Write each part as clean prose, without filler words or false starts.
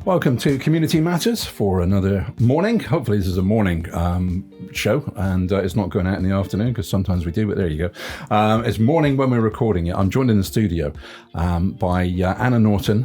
Welcome to Community Matters for another morning. Hopefully this is a morning show and it's not going out in the afternoon because sometimes we do, but there you go. It's morning when we're recording it. I'm joined in the studio by Anna Norton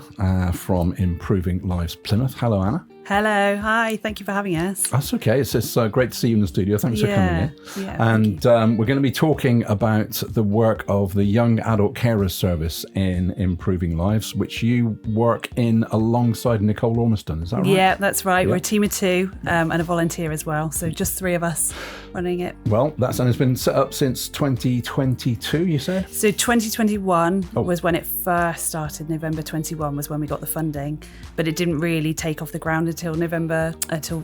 from Improving Lives Plymouth. Hello, Anna. Hello, hi, thank you for having us. That's okay, it's great to see you in the studio. Thanks for coming in. Yeah, and we're going to be talking about the work of the Young Adult Carers Service in Improving Lives, which you work in alongside Nicole Ormiston, is that right? Yeah, that's right. Yeah. We're a team of two and a volunteer as well, so just three of us running it. Well, and it's been set up since 2022, you said? So 2021 was when it first started. November 21 was when we got the funding, but it didn't really take off the ground until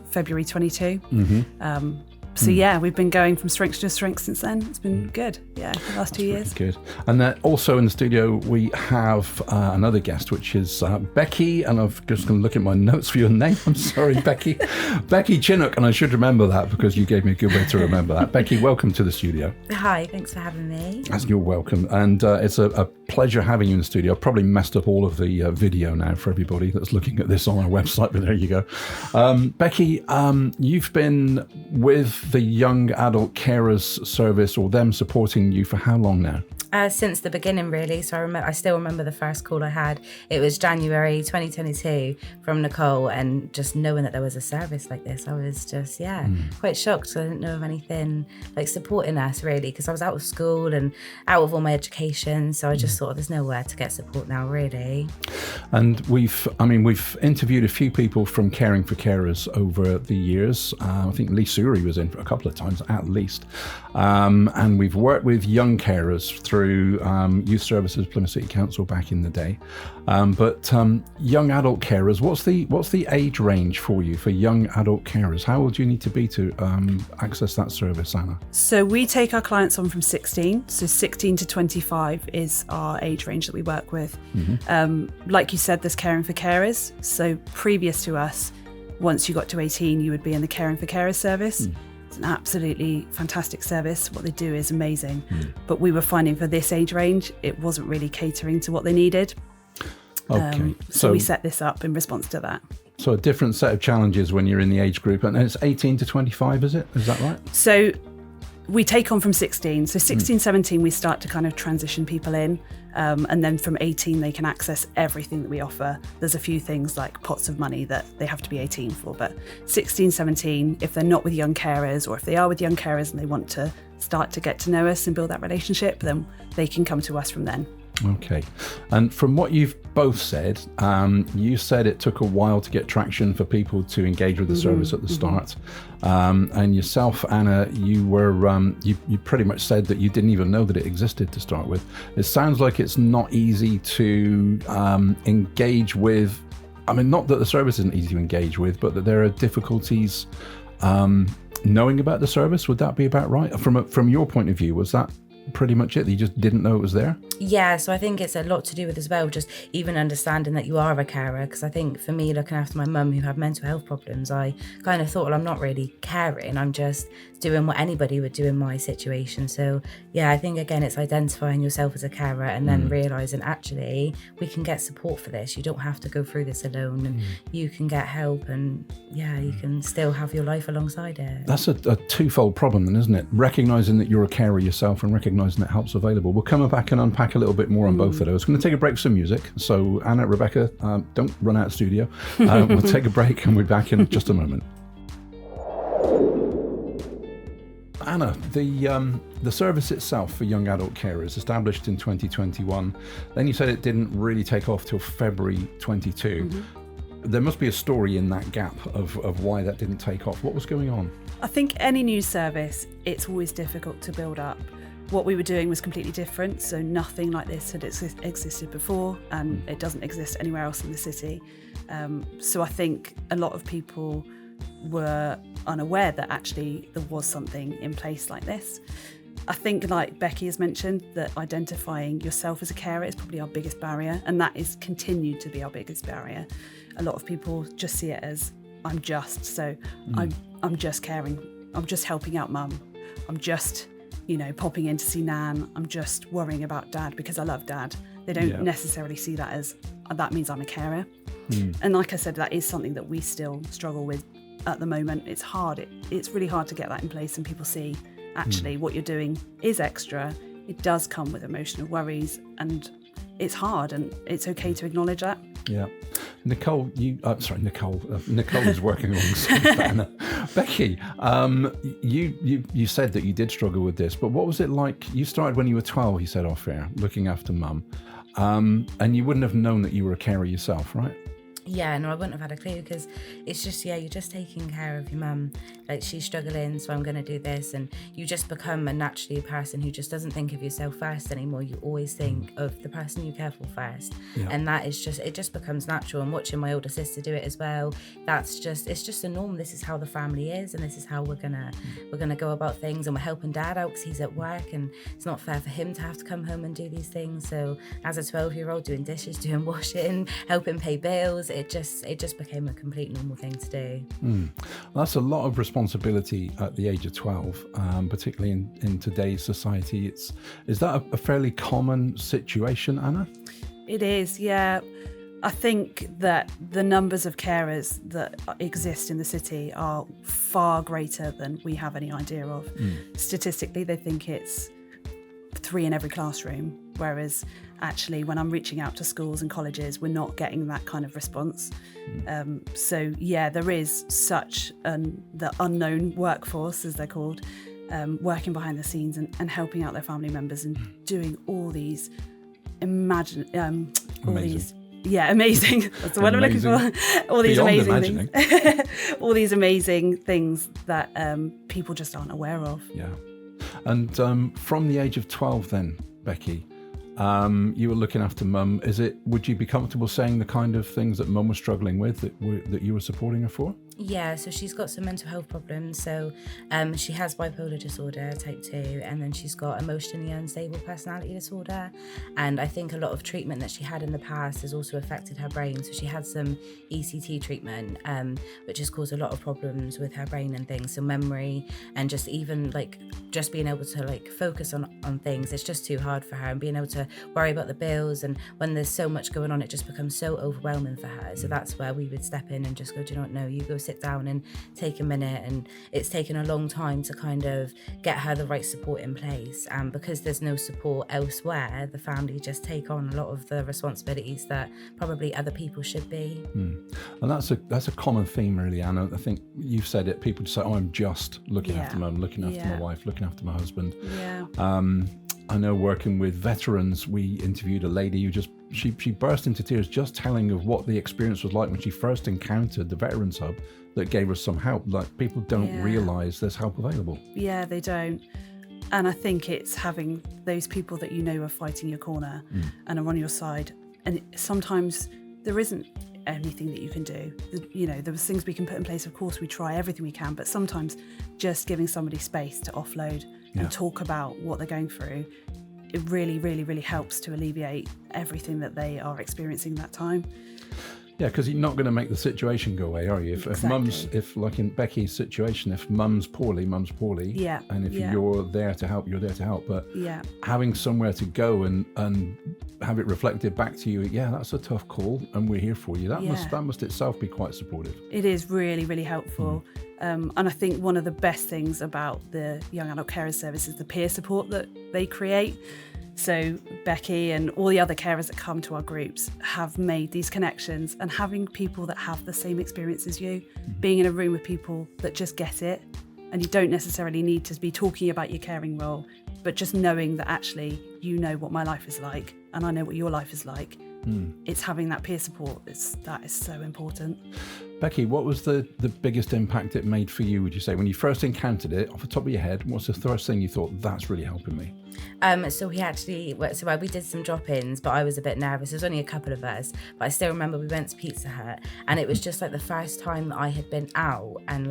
February 22. Mm-hmm. So yeah, we've been going from strength to strength since then. It's been good, the last 2 years. Good. And then also in the studio we have another guest, which is Becky, and I'm just going to look at my notes for your name. I'm sorry, Becky. Becky Chinook, and I should remember that because you gave me a good way to remember that. Becky, welcome to the studio. Hi, thanks for having me. You're welcome. And it's a pleasure having you in the studio. I've probably messed up all of the video now for everybody that's looking at this on our website, but there you go. Becky, you've been with the Young Adult Carers Service, or them supporting you, for how long now? Since the beginning, really. So I still remember the first call I had. It was January 2022 from Nicole, and just knowing that there was a service like this, I was just, quite shocked. So I didn't know of anything like supporting us, really, because I was out of school and out of all my education. So I just thought there's nowhere to get support now, really. And we've interviewed a few people from Caring for Carers over the years. I think Lee Suri was in a couple of times at least. And we've worked with young carers through Youth Services, Plymouth City Council back in the day. But young adult carers, what's the age range for you for young adult carers? How old do you need to be to access that service, Anna? So we take our clients on from 16. So 16 to 25 is our age range that we work with. Mm-hmm. Like you said, there's Caring for Carers. So previous to us, once you got to 18, you would be in the Caring for Carers service. It's an absolutely fantastic service. What they do is amazing. But we were finding for this age range, it wasn't really catering to what they needed. Okay. So we set this up in response to that. So a different set of challenges when you're in the age group. And it's 18 to 25, is it? Is that right? So we take on from 16. So 16, 17, we start to kind of transition people in. And then from 18, they can access everything that we offer. There's a few things like pots of money that they have to be 18 for. But 16, 17, if they're not with young carers, or if they are with young carers and they want to start to get to know us and build that relationship, then they can come to us from then. Okay. And from what you've both said, you said it took a while to get traction for people to engage with the service at the start. And yourself, Anna, you were you pretty much said that you didn't even know that it existed to start with. It sounds like it's not easy to engage with. I mean, not that the service isn't easy to engage with, but that there are difficulties knowing about the service. Would that be about right? From your point of view, was that pretty much it? You just didn't know it was there? Yeah, so I think it's a lot to do with as well, just even understanding that you are a carer. Because I think for me, looking after my mum who had mental health problems, I kind of thought, well, I'm not really caring. I'm just doing what anybody would do in my situation. So yeah, I think again, it's identifying yourself as a carer and then realising actually we can get support for this. You don't have to go through this alone, and you can get help, and you can still have your life alongside it. That's a twofold problem then, isn't it? Recognising that you're a carer yourself and recognising that help's available. We'll come back and unpack a little bit more on both of those. We're going to take a break for some music. So Anna, Rebecca, don't run out of studio. We'll take a break and we're back in just a moment. Anna, the service itself for young adult carers, established in 2021, then you said it didn't really take off till February 22. There must be a story in that gap of why that didn't take off. What was going on? I think any new service, it's always difficult to build up. What we were doing was completely different, so nothing like this had existed before, and it doesn't exist anywhere else in the city. So I think a lot of people were unaware that actually there was something in place like this. I think, like Becky has mentioned, that identifying yourself as a carer is probably our biggest barrier, and that is continued to be our biggest barrier. A lot of people just see it as, I'm just caring, I'm just helping out mum, I'm just popping in to see Nan, I'm just worrying about dad because I love dad. They don't necessarily see that as, that means I'm a carer. And like I said, that is something that we still struggle with at the moment. It's hard. It's really hard to get that in place, and people see actually what you're doing is extra. It does come with emotional worries, and it's hard, and it's okay to acknowledge that. Yeah. Nicole, Nicole is working alongside Anna. Becky, you said that you did struggle with this, but what was it like? You started when you were 12, you said off air, looking after mum, and you wouldn't have known that you were a carer yourself, right? Yeah, no, I wouldn't have had a clue, because it's just, you're just taking care of your mum. Like, she's struggling, so I'm going to do this. And you just become a naturally person who just doesn't think of yourself first anymore. You always think of the person you care for first. Yeah. And that is just, it just becomes natural. And watching my older sister do it as well, it's just a norm. This is how the family is, and this is how we're gonna go about things. And we're helping Dad out because he's at work, and it's not fair for him to have to come home and do these things. So as a 12-year-old, doing dishes, doing washing, helping pay bills, it just became a complete normal thing to do. Well, that's a lot of responsibility at the age of 12, particularly in today's society. Is that a fairly common situation, Anna? It is, yeah. I think that the numbers of carers that exist in the city are far greater than we have any idea of. Statistically, they think it's 3 in every classroom, whereas actually when I'm reaching out to schools and colleges, we're not getting that kind of response. So yeah, there is such the unknown workforce, as they're called, working behind the scenes and helping out their family members and doing all these amazing. That's the word I'm looking for. All these amazing things. All these amazing things that people just aren't aware of. Yeah. And from the age of 12 then, Becky, you were looking after mum. Would you be comfortable saying the kind of things that mum was struggling with that you were supporting her for? Yeah, so she's got some mental health problems. So she has bipolar disorder type 2, and then she's got emotionally unstable personality disorder. And I think a lot of treatment that she had in the past has also affected her brain. So she had some ECT treatment, which has caused a lot of problems with her brain and things. So memory, and just even just being able to focus on things. It's just too hard for her, and being able to worry about the bills. And when there's so much going on, it just becomes so overwhelming for her. So that's where we would step in and just go, do you not know, you go sit down and take a minute. And it's taken a long time to kind of get her the right support in place, and because there's no support elsewhere, the family just take on a lot of the responsibilities that probably other people should be. And that's a common theme, really, Anna. I think you've said it. People just say, I'm just looking after mum, looking after my wife, looking after my husband. I know, working with veterans, we interviewed a lady who she burst into tears just telling of what the experience was like when she first encountered the Veterans Hub that gave her some help. People don't realise there's help available. Yeah, they don't. And I think it's having those people that are fighting your corner and are on your side. And sometimes there isn't anything that you can do. There's things we can put in place. Of course, we try everything we can, but sometimes just giving somebody space to offload and talk about what they're going through, it really, really, really helps to alleviate everything that they are experiencing that time. Yeah, because you're not going to make the situation go away, are you? If like in Becky's situation, if mum's poorly, yeah, and if you're there to help, you're there to help. But having somewhere to go and have it reflected back to you, that's a tough call, and we're here for you. That must itself be quite supportive. It is really, really helpful. And I think one of the best things about the Young Adult Carers Service is the peer support that they create. So Becky and all the other carers that come to our groups have made these connections, and having people that have the same experience as you, being in a room with people that just get it, and you don't necessarily need to be talking about your caring role, but just knowing that actually you know what my life is like and I know what your life is like. It's having that peer support that is so important. Becky, what was the biggest impact it made for you, would you say, when you first encountered it? Off the top of your head, what's the first thing you thought, that's really helping me? So we did some drop-ins, but I was a bit nervous. There was only a couple of us, but I still remember we went to Pizza Hut, and it was just the first time that I had been out and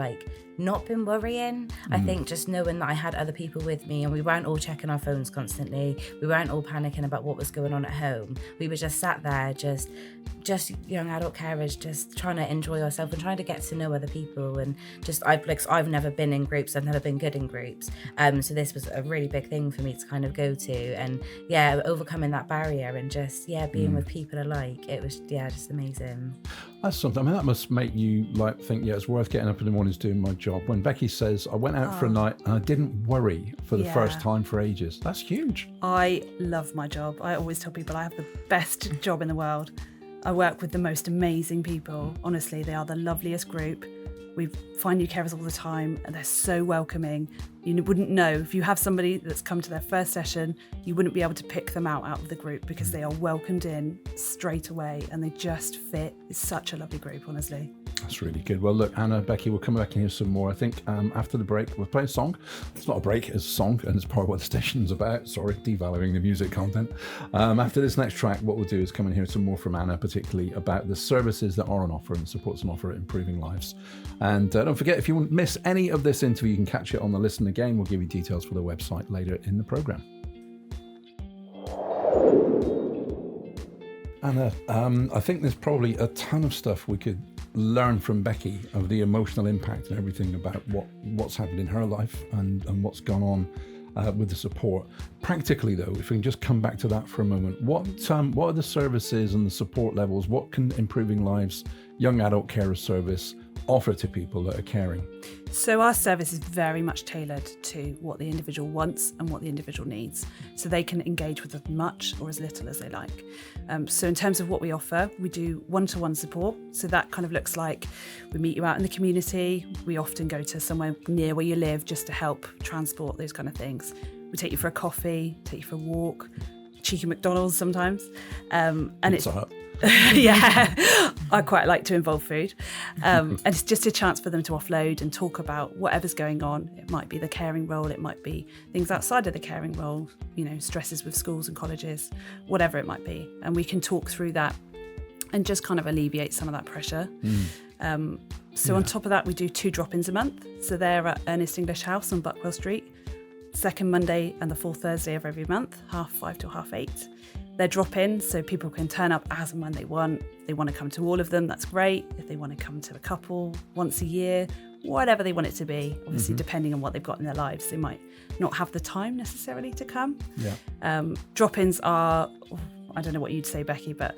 not been worrying. I think just knowing that I had other people with me, and we weren't all checking our phones constantly. We weren't all panicking about what was going on at home. We were just sat there, just young adult carers, just trying to enjoy ourselves and trying to get to know other people. And just I've never been in groups. I've never been good in groups. So this was a really big thing for me to kind of go to, and overcoming that barrier and just being with people alike. It was just amazing. That's something. I mean, that must make you like think, yeah, it's worth getting up in the mornings doing my job. When Becky says, I went out for a night and I didn't worry for the first time for ages. That's huge. I love my job. I always tell people I have the best job in the world. I work with the most amazing people. Honestly, they are the loveliest group. We find new carers all the time and they're so welcoming. You wouldn't know if you have somebody that's come to their first session, you wouldn't be able to pick them out of the group because they are welcomed in straight away and they just fit. It's such a lovely group, honestly. That's really good. Well, look, Anna, Becky, we'll come back and hear some more. I think after the break, we'll play a song. It's not a break, it's a song, and it's part of what the station's about. Sorry, devaluing the music content. After this next track, what we'll do is come and hear some more from Anna, particularly about the services that are on offer and the supports on offer at Improving Lives. And don't forget, if you miss any of this interview, you can catch it on the listen again. We'll give you details for the website later in the programme. Anna, I think there's probably a ton of stuff we could learn from Becky of the emotional impact and everything about what's happened in her life and what's gone on with the support. Practically, though, if we can just come back to that for a moment, what are the services and the support levels? What can Improving Lives Young Adult Carer Service offer to people that are caring? So our service is very much tailored to what the individual wants and what the individual needs. So they can engage with as much or as little as they like. So in terms of what we offer, we do one-to-one support. So that kind of looks like we meet you out in the community. We often go to somewhere near where you live just to help transport, those kind of things. We take you for a coffee, take you for a walk, cheeky McDonald's sometimes. And it's yeah, I quite like to involve food. And it's just a chance for them to offload and talk about whatever's going on. It might be the caring role, it might be things outside of the caring role, you know, stresses with schools and colleges, whatever it might be. And we can talk through that and just kind of alleviate some of that pressure. On top of that, we do 2 drop-ins a month. So they're at Ernest English House on Buckwell Street, second Monday and the fourth Thursday of every month, 5:30 till 8:30. They're drop-in, so people can turn up as and when they want. If they want to come to all of them, that's great. If they want to come to a couple once a year, whatever they want it to be, obviously depending on what they've got in their lives, they might not have the time necessarily to come. Drop-ins are, I don't know what you'd say, Becky, but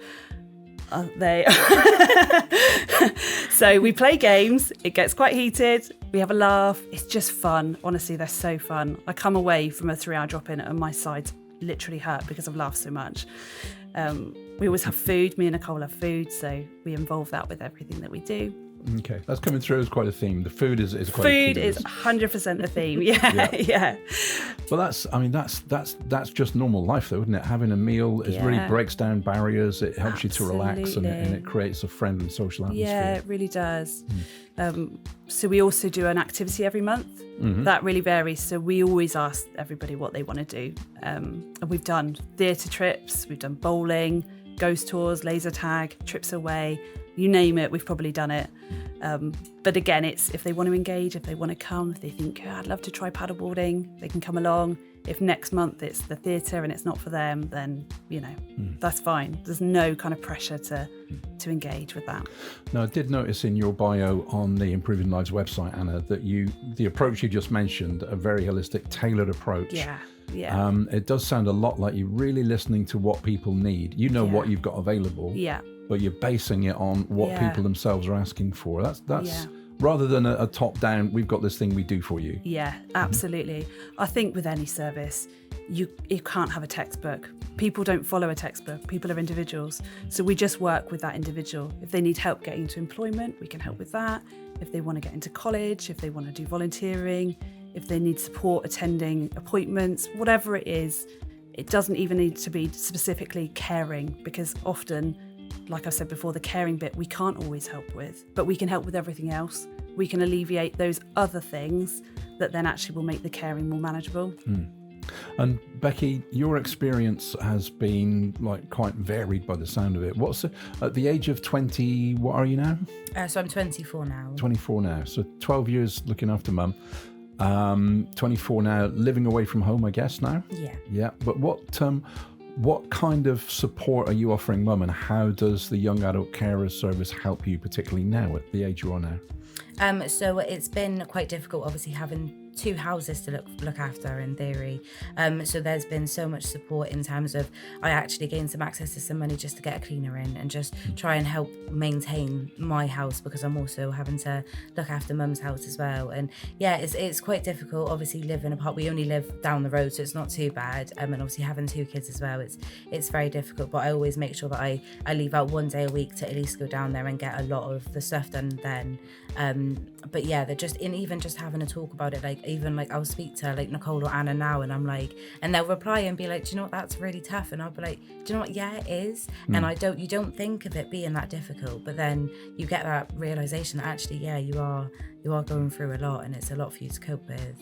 they so we play games, it gets quite heated, we have a laugh, it's just fun. Honestly, they're so fun. I come away from a 3-hour drop-in and my sides literally hurt because I've laughed so much. We always have food. Me and Nicole have food, so we involve that with everything that we do. Okay, that's coming through as quite a theme. The food is quite. Food is 100% the theme. Yeah. Well, that's just normal life, though, isn't it? Having a meal really breaks down barriers. It helps you to relax, and it creates a friendly social atmosphere. Yeah, it really does. So we also do an activity every month. That really varies. So we always ask everybody what they want to do. And we've done theatre trips, we've done bowling, ghost tours, laser tag, trips away, you name it, we've probably done it. But again, it's if they want to engage, if they want to come, if they think, I'd love to try paddleboarding, they can come along. If next month it's the theatre and it's not for them, then, that's fine. There's no kind of pressure to engage with that. Now, I did notice in your bio on the Improving Lives website, Anna, that the approach you just mentioned, a very holistic, tailored approach. Yeah. It does sound a lot like you're really listening to what people need. You know what you've got available, but you're basing it on what people themselves are asking for. That's rather than a top-down, we've got this thing we do for you. Yeah, absolutely. I think with any service, you can't have a textbook. People don't follow a textbook. People are individuals. So we just work with that individual. If they need help getting into employment, we can help with that. If they want to get into college, if they want to do volunteering, if they need support attending appointments, whatever it is, it doesn't even need to be specifically caring, because often, like I said before, the caring bit we can't always help with, but we can help with everything else. We can alleviate those other things that then actually will make the caring more manageable. And Becky, your experience has been quite varied by the sound of it. At the age of 20, what are you now? So I'm 24 now. 24 now. So 12 years looking after mum. 24 now, living away from home, I guess now? Yeah. But what kind of support are you offering mum, and how does the Young Adult Carer Service help you, particularly now at the age you are now? So it's been quite difficult, obviously, having 2 houses to look after in theory. So there's been so much support in terms of I actually gained some access to some money just to get a cleaner in and just try and help maintain my house, because I'm also having to look after mum's house as well. And yeah, it's quite difficult. Obviously living apart, we only live down the road, so it's not too bad. And obviously having 2 kids as well, it's very difficult. But I always make sure that I leave out 1 day a week to at least go down there and get a lot of the stuff done then. But yeah, they're just even just having a talk about it, like even like I'll speak to like Nicole or Anna now, and I'm like, and they'll reply and be like, do you know what, that's really tough. And I'll be like, do you know what, yeah, it is. And you don't think of it being that difficult, but then you get that realization that actually, yeah, you are going through a lot, and it's a lot for you to cope with.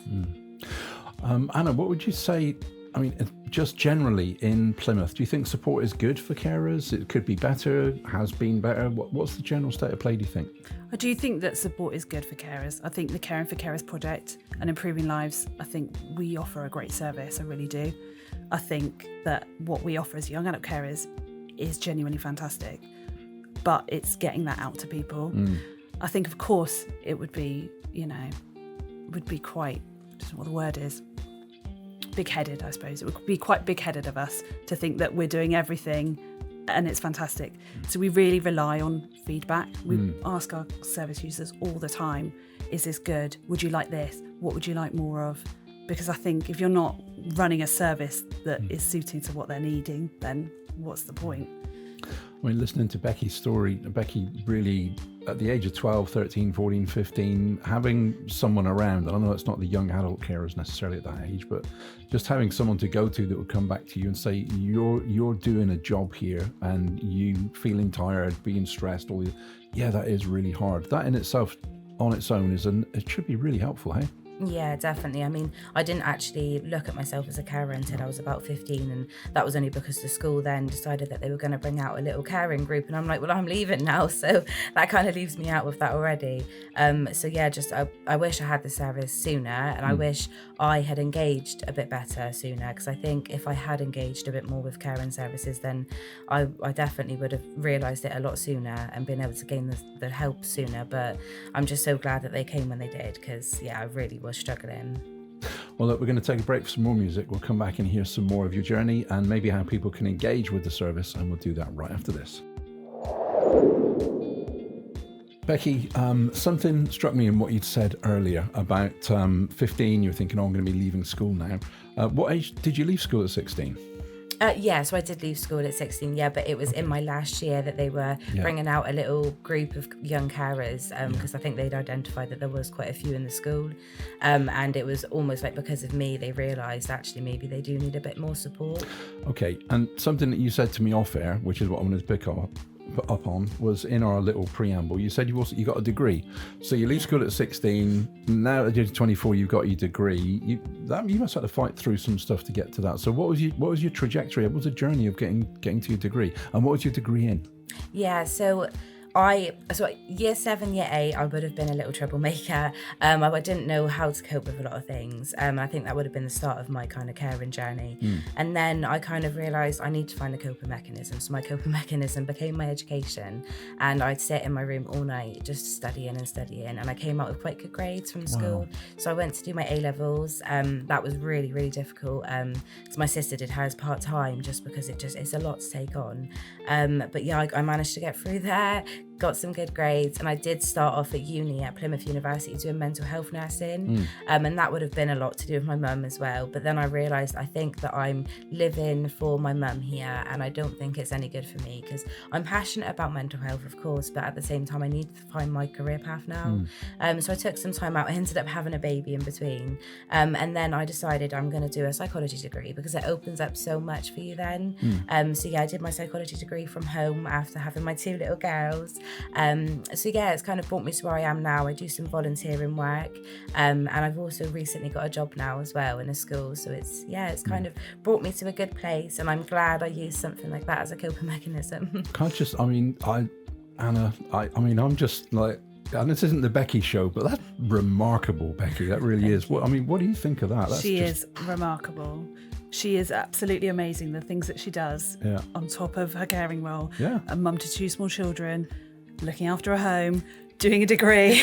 Anna, what would you say, I mean, just generally in Plymouth, do you think support is good for carers? It could be better, has been better. What's the general state of play, do you think? I do think that support is good for carers. I think the Caring for Carers project and Improving Lives, I think we offer a great service, I really do. I think that what we offer as young adult carers is genuinely fantastic, but it's getting that out to people. I think, of course, it would be, quite, I don't know what the word is, big-headed, I suppose. It would be quite big-headed of us to think that we're doing everything and it's fantastic. So we really rely on feedback. We ask our service users all the time, is this good? Would you like this? What would you like more of? Because I think if you're not running a service that is suiting to what they're needing, then what's the point? I mean, listening to Becky's story, Becky really, at the age of 12, 13, 14, 15, having someone around, and I know it's not the young adult carers necessarily at that age, but just having someone to go to that would come back to you and say, you're doing a job here and you feeling tired, being stressed, yeah, that is really hard. That in itself, on its own, it should be really helpful, hey? Yeah, definitely. I mean, I didn't actually look at myself as a carer until I was about 15, and that was only because the school then decided that they were going to bring out a little caring group, and I'm like, well, I'm leaving now, so that kind of leaves me out with that already. So yeah, just I wish I had the service sooner, and I wish I had engaged a bit better sooner, because I think if I had engaged a bit more with caring services, then I definitely would have realised it a lot sooner and been able to gain the help sooner. But I'm just so glad that they came when they did, because yeah, I really was struggling. Well, look, we're going to take a break for some more music. We'll come back and hear some more of your journey and maybe how people can engage with the service, and we'll do that right after this. Becky, something struck me in what you'd said earlier about 15, you're thinking, oh, I'm going to be leaving school now. What age did you leave school at 16? Yeah, so I did leave school at 16, yeah, but it was in my last year that they were bringing out a little group of young carers, because I think they'd identified that there was quite a few in the school, and it was almost like because of me, they realised actually maybe they do need a bit more support. Okay, and something that you said to me off air, which is what I'm going to pick up on, was in our little preamble. You said you got a degree, so you leave school at 16. Now at 24, you've got your degree. You must have to fight through some stuff to get to that. So what was your trajectory? What was the journey of getting to your degree, and what was your degree in? Yeah, so year 7, year 8, I would have been a little troublemaker. I didn't know how to cope with a lot of things. I think that would have been the start of my kind of caring journey. And then I kind of realised I need to find a coping mechanism. So my coping mechanism became my education, and I'd sit in my room all night just studying. And I came out with quite good grades from school. Wow. So I went to do my A-levels. That was really, really difficult. So my sister did hers part-time just because it's a lot to take on. But yeah, I managed to get through there. Got some good grades, and I did start off at uni at Plymouth University doing mental health nursing, and that would have been a lot to do with my mum as well. But then I realised I think that I'm living for my mum here, and I don't think it's any good for me, because I'm passionate about mental health, of course, but at the same time I need to find my career path now. So I took some time out. I ended up having a baby in between, and then I decided I'm going to do a psychology degree because it opens up so much for you then. So yeah, I did my psychology degree from home after having my 2 little girls. So yeah, it's kind of brought me to where I am now. I do some volunteering work, and I've also recently got a job now as well in a school. So it's kind of brought me to a good place, and I'm glad I used something like that as a coping mechanism. I'm just like, and this isn't the Becky show, but that's remarkable, Becky. That really is. What do you think of that? She is remarkable. She is absolutely amazing, the things that she does on top of her caring role. Yeah. A mum to 2 small children, looking after a home, doing a degree,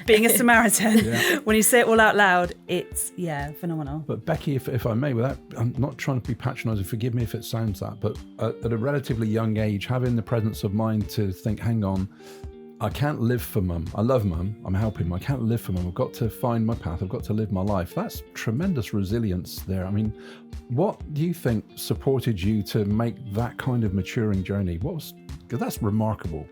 being a Samaritan. When you say it all out loud, it's phenomenal. But Becky, if I may, I'm not trying to be patronising, forgive me if it sounds that, but at a relatively young age, having the presence of mind to think, hang on, I can't live for mum. I love mum. I'm helping mum. I can't live for mum. I've got to find my path. I've got to live my life. That's tremendous resilience there. I mean, what do you think supported you to make that kind of maturing journey? Because that's remarkable.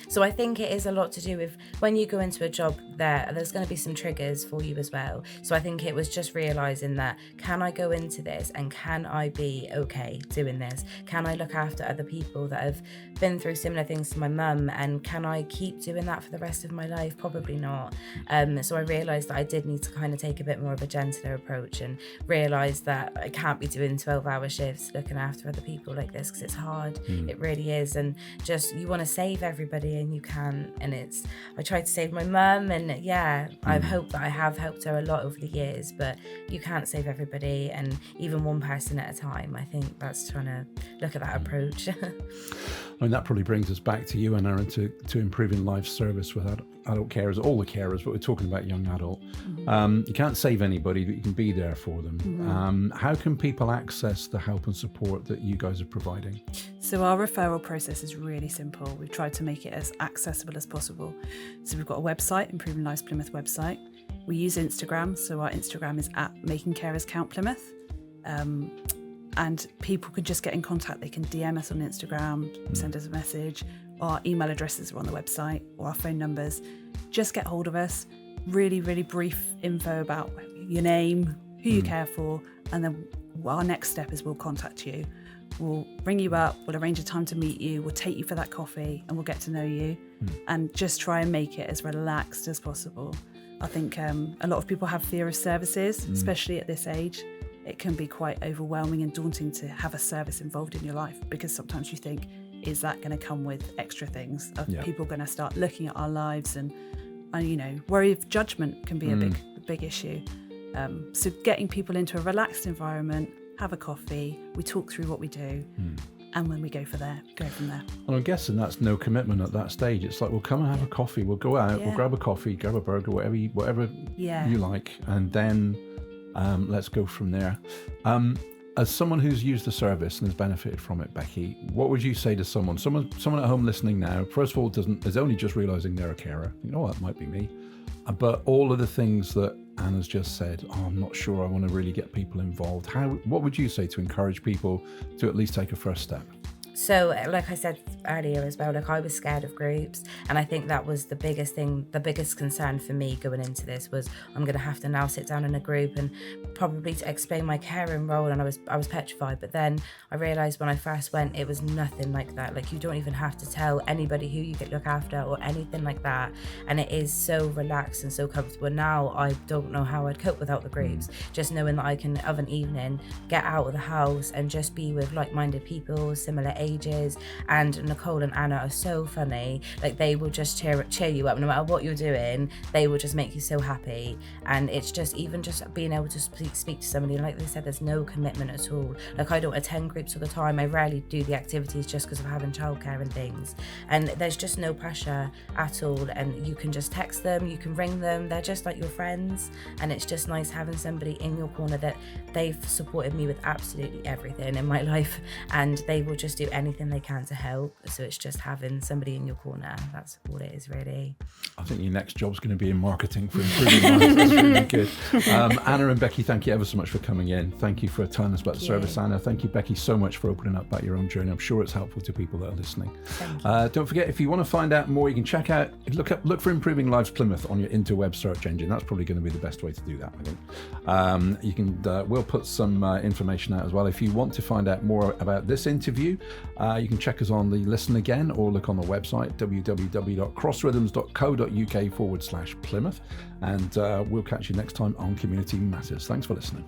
So I think it is a lot to do with when you go into a job there's going to be some triggers for you as well. So I think it was just realising that, can I go into this and can I be okay doing this? Can I look after other people that have been through similar things to my mum, and can I keep doing that for the rest of my life? Probably not. So I realised that I did need to kind of take a bit more of a gentler approach and realise that I can't be doing 12-hour shifts looking after other people like this, because it's hard. It really is. And just, you want to save everybody and you can't. And I tried to save my mum, and I've hoped that I have helped her a lot over the years, but you can't save everybody, and even one person at a time. I think that's trying to look at that approach. I mean, that probably brings us back to you and Aaron, to improving life service with adult carers, all the carers, but we're talking about young adult. You can't save anybody, but you can be there for them. How can people access the help and support that you guys are providing? So our referral process is really simple. We've tried to make it as accessible as possible. So we've got a website, Improving Lives Plymouth website. We use Instagram, so our Instagram is at Making Carers Count Plymouth. And people can just get in contact. They can DM us on Instagram, send us a message. Our email addresses are on the website, or our phone numbers. Just get hold of us. Really, really brief info about your name, who you care for, and then our next step is we'll contact you. We'll ring you up, we'll arrange a time to meet you, we'll take you for that coffee, and we'll get to know you, and just try and make it as relaxed as possible. I think a lot of people have fear of services, especially at this age. It can be quite overwhelming and daunting to have a service involved in your life, because sometimes you think, is that going to come with extra things? Are people going to start looking at our lives? And worry of judgment can be a big issue. So getting people into a relaxed environment, have a coffee, we talk through what we do, and when we go from there. And I'm guessing that's no commitment at that stage. It's like, we'll come and have a coffee, we'll go out, we'll grab a coffee, grab a burger, whatever you like, and then let's go from there. As someone who's used the service and has benefited from it, Becky, what would you say to someone at home listening now? First of all, is only just realising they're a carer. That might be me. But all of the things that Anna's just said, I'm not sure I want to really get people involved. What would you say to encourage people to at least take a first step? So, like I said earlier as well, I was scared of groups, and I think that was the biggest thing, the biggest concern for me going into this was, I'm going to have to now sit down in a group and probably to explain my caring role, and I was petrified. But then I realised when I first went, it was nothing like that. Like, you don't even have to tell anybody who you get look after or anything like that, and it is so relaxed and so comfortable. Now I don't know how I'd cope without the groups, just knowing that I can, of an evening, get out of the house and just be with like-minded people, similar ages. And Nicole and Anna are so funny. Like, they will just cheer you up no matter what you're doing. They will just make you so happy. And it's just, even just being able to speak to somebody, and like they said, there's no commitment at all. Like, I don't attend groups all the time. I rarely do the activities just because of having childcare and things, and there's just no pressure at all. And you can just text them, you can ring them, they're just like your friends. And it's just nice having somebody in your corner that they've supported me with absolutely everything in my life, and they will just do anything they can to help. So it's just having somebody in your corner. That's all it is, really. I think your next job's going to be in marketing for Improving Lives. That's really good. Anna and Becky, thank you ever so much for coming in. Thank you for telling us about the service, Anna. Thank you, Becky, so much for opening up about your own journey. I'm sure it's helpful to people that are listening. Don't forget, if you want to find out more, you can check out, look for Improving Lives Plymouth on your interweb search engine. That's probably going to be the best way to do that, I think. You can, we'll put some information out as well. If you want to find out more about this interview, you can check us on the Listen Again, or look on the website www.crossrhythms.co.uk/Plymouth, and we'll catch you next time on Community Matters. Thanks for listening.